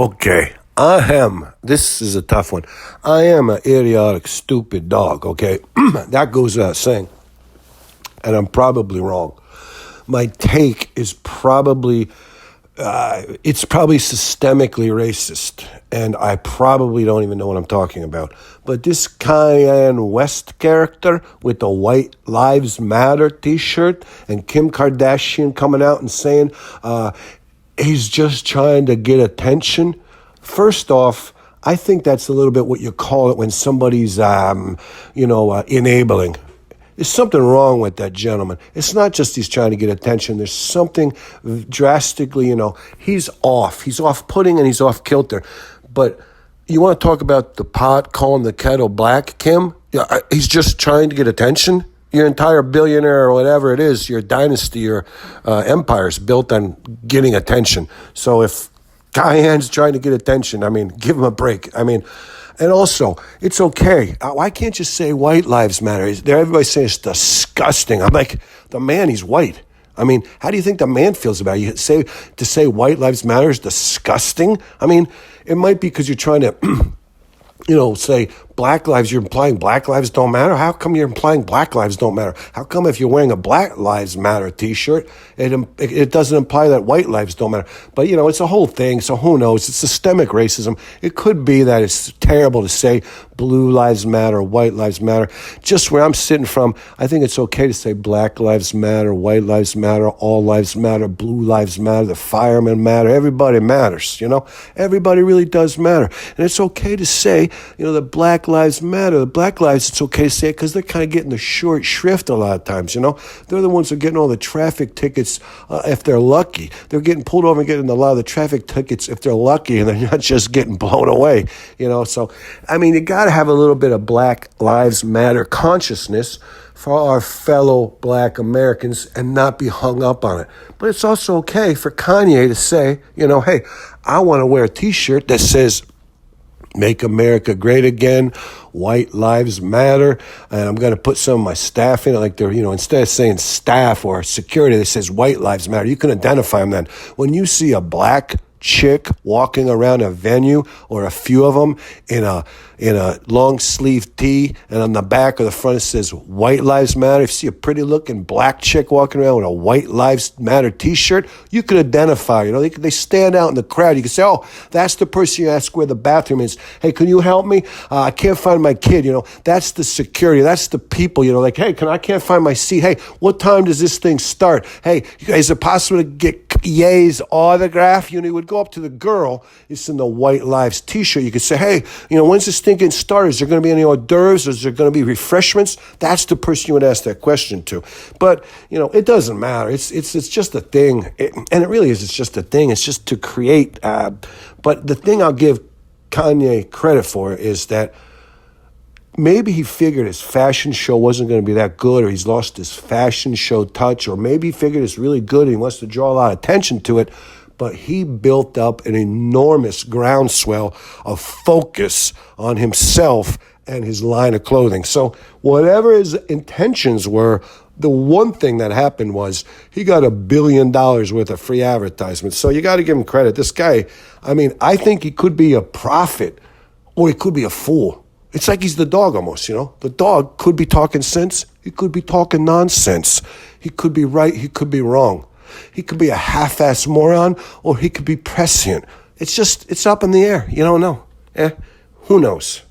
Okay, this is a tough one. I am an idiotic, stupid dog, okay? That goes without saying. And I'm probably wrong. My take is it's probably systemically racist. And I probably don't even know what I'm talking about. But this Kanye West character with the White Lives Matter t-shirt and Kim Kardashian coming out and saying, he's just trying to get attention. First off, I think that's a little bit what you call it when somebody's, enabling. There's something wrong with that gentleman. It's not just he's trying to get attention. There's something drastically, he's off. He's off-putting and he's off-kilter. But you want to talk about the pot calling the kettle black, Kim? Yeah, he's just trying to get attention. Your entire billionaire or whatever it is, your dynasty, your empire is built on getting attention. So if Kyen's trying to get attention, give him a break. And also, it's okay. Why can't you say white lives matter? Everybody's saying it's disgusting. I'm like, the man, he's white. How do you think the man feels about it? To say white lives matter is disgusting? It might be because you're trying to say black lives, you're implying black lives don't matter? How come you're implying black lives don't matter? How come if you're wearing a Black Lives Matter t-shirt, it doesn't imply that white lives don't matter? But, it's a whole thing, so who knows? It's systemic racism. It could be that it's terrible to say blue lives matter, white lives matter. Just where I'm sitting from, I think it's okay to say black lives matter, white lives matter, all lives matter, blue lives matter, the firemen matter, everybody matters, Everybody really does matter. And it's okay to say, the black lives matter. The black lives, it's okay to say it because they're kind of getting the short shrift a lot of times, They're the ones who are getting all the traffic tickets if they're lucky. They're getting pulled over and getting a lot of the traffic tickets if they're lucky and they're not just getting blown away, So, you got to have a little bit of Black Lives Matter consciousness for our fellow black Americans and not be hung up on it. But it's also okay for Kanye to say, hey, I want to wear a t-shirt that says, Make America Great Again, White Lives Matter, and I'm going to put some of my staff in it, like they're, instead of saying staff or security, that says White Lives Matter. You can identify them then. When you see a black chick walking around a venue or a few of them in a long sleeve tee and on the back or the front it says White Lives Matter. If you see a pretty looking black chick walking around with a White Lives Matter t-shirt, you can identify, they stand out in the crowd. You can say, oh, that's the person you ask where the bathroom is. Hey, can you help me? I can't find my kid. That's the security. That's the people, like, hey, I can't find my seat. Hey, what time does this thing start? Hey, is it possible to get Ye's autograph? You would go up to the girl, it's in the White Lives t-shirt. You could say, hey, when's this thing getting started? Is there going to be any hors d'oeuvres? Is there going to be refreshments? That's the person you would ask that question to. But, it doesn't matter. It's just a thing. And it really is. It's just a thing. It's just to create. But the thing I'll give Kanye credit for is that maybe he figured his fashion show wasn't going to be that good, or he's lost his fashion show touch, or maybe he figured it's really good and he wants to draw a lot of attention to it. But he built up an enormous groundswell of focus on himself and his line of clothing. So whatever his intentions were, the one thing that happened was he got $1 billion worth of free advertisements. So you got to give him credit. This guy, I think he could be a prophet or he could be a fool. It's like he's the dog almost, The dog could be talking sense. He could be talking nonsense. He could be right. He could be wrong. He could be a half-ass moron or he could be prescient. It's up in the air. You don't know. Who knows?